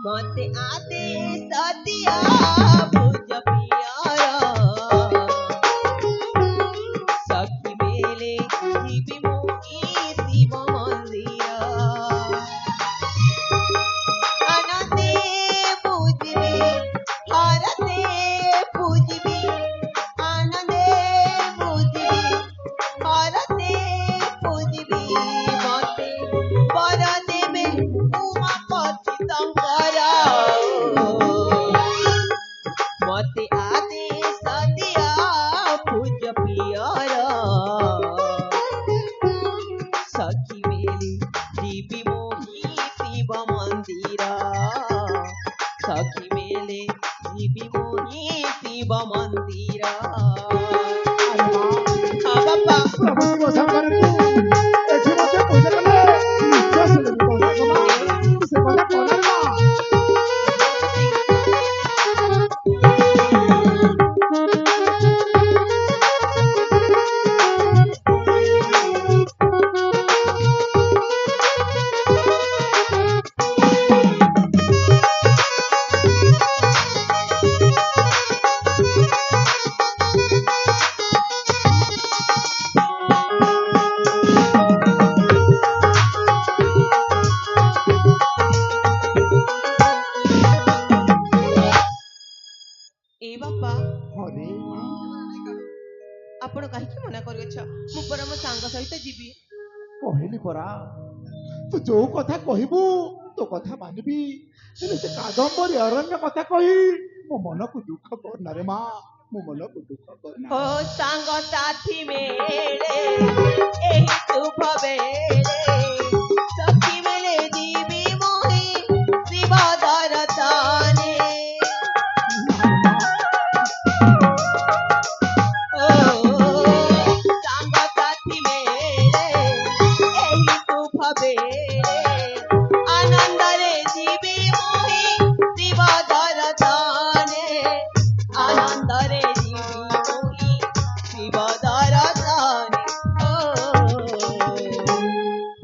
मते आदेश दिया भुज पियर सखी मेले जीवी मोही शिव मंदिर आनंदे पूजबी हरते पूजबी आनंदे पूजबी हरते पूजबी मते वर देवे उमापति शंकर मते आदेश दिया पूज पियर सखी मेले जीवी मोही शिव मंदिर सखी मेले जीवी मोही शिव मंदिर अरे माँ हाँ बापा प्रभु शिव शंकर एठी मते पूजा कले निश्चय सुनिबि कहता माँ तू से কথা कहना माँ ए बापा अरे माँ आपण काहीकी मना करूछ मु पर मो सांग सहित जीवी କହିଲି ପରା ତୁ ଯୋଉ କଥା କହିବୁ ତୋ କଥା ମାନିବି ହେଲେ ସେ କାଦମ୍ବରୀ ଅରଣ୍ୟ କଥା କହି ମୋ ମନକୁ ଦୁଃଖ କରନା ରେ ମା ମୋ ମନକୁ ଦୁଃଖ କରନା हो सांग साथी मेरे एही शुभ बेले सखी मेले जीवी मोही शिव दरताने ओ सांग साथी मेरे एही शुभ बेले आनंद रे जीवी मोही शिव दरताने आनंद रे जीवी मोही शिव दरताने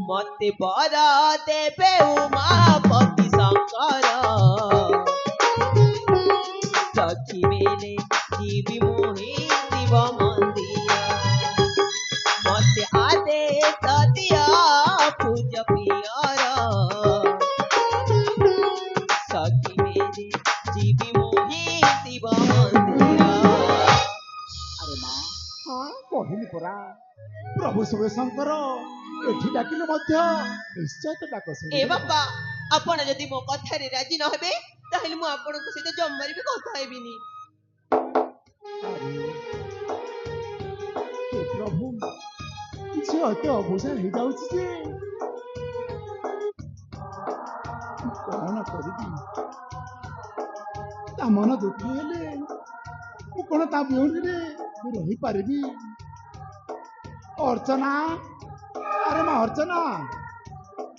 मते बर देवे उमापति शंकर सखी मेले जीवी मोही शिव मंदिर मते आदेश दिया पूज पियर सखी मेले जीवी मोही शिव मंदिर ଆରେ ମା ହଁ କହିଲି ପରା ପ୍ରଭୁ ଶିବ ଶଙ୍କର ଏଠି ଡାକିଲେ ମଧ୍ୟ ନିଶ୍ଚୟ ତ ଡାକ ए ଶୁଣିବେ बापा आपण यदि मो कथारे राजी न हेबे ताहेले मु आपनको सहित जम्मारी भी କଥା हेबिनी ଆରେ हे ପ୍ରଭୁ କିଛି ଅତି ଅବୁଝା ହେଇଯାଉଛି ଯେ କଣ କରିବି ତା ମନ ଦୁଃଖୀ ହେଲେ ମୁଁ କଣ ତା ବିହୁନରେ ରହିପାରିବି ଅର୍ଚ୍ଚନା ଆରେ ମା ଅର୍ଚ୍ଚନା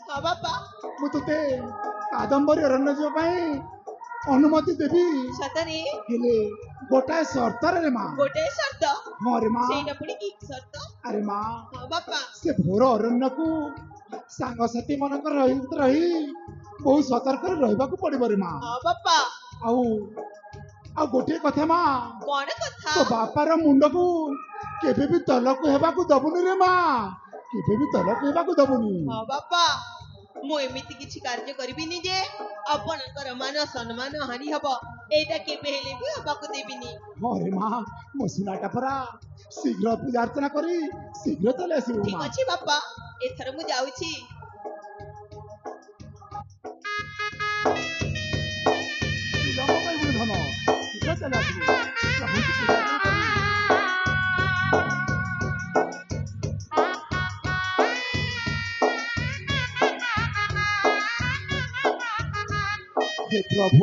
हां बापा ମୁଁ ତୋତେ କାଦମ୍ବରୀ ଅରଣ୍ୟ ଯିବା ପାଇଁ ଅନୁମତି ଦେବି सतरे ହେଲେ ଗୋଟାଏ ସର୍ତ୍ତରେ ରେ ମା गोटे शर्त ହଁ ରେ ମା ସେଇଟା ପୁଣି କି शर्त ଆରେ ମା हां बापा ସେ ଘୋର ଅରଣ୍ୟକୁ ସାଙ୍ଗସାଥି ମାନଙ୍କର ରହି ବହୁତ ସତର୍କରେ ରହିବାକୁ ପଡିବ ରେ ମା हां बापा ଆଉ ଆଉ ଗୋଟିଏ କଥା ମା କଣ କଥା ତୋ ବାପାର ମୁଣ୍ଡକୁ କେବେ ବି ତଲକୁ ହେବାକୁ ଦବୁନି ରେ ମା କେବେ ବି ତଲକୁ ହେବାକୁ ଦବୁନି हां बापा ମୁଁ ଏମିତି କିଛି କାର୍ଯ୍ୟ କରିବିନି ଯେ ଆପଣଙ୍କର ମାନ ସମ୍ମାନ ହାନି ହବ ଏଇଟା କେବେ ହେଲେ ବି ହବାକୁ ଦେବିନି ହଁ ରେ ମା ମୋ ସୁନାଟା ପରା ଶୀଘ୍ର ପୂଜା ଅର୍ଚ୍ଚନା କରି ଶୀଘ୍ର ଚାଲି ଆସିବୁ ଠିକ ମା ଅଛି ବାପା ଏଥର ମୁଁ ଯାଉଛି ବିଳମ୍ବ କରିବୁନି ଧନ ଶୀଘ୍ର ଚାଲି ଆସିବୁ ପ୍ରଭୁଙ୍କୁ ପୂଜା ଅର୍ଚ୍ଚନା କରି हे प्रभु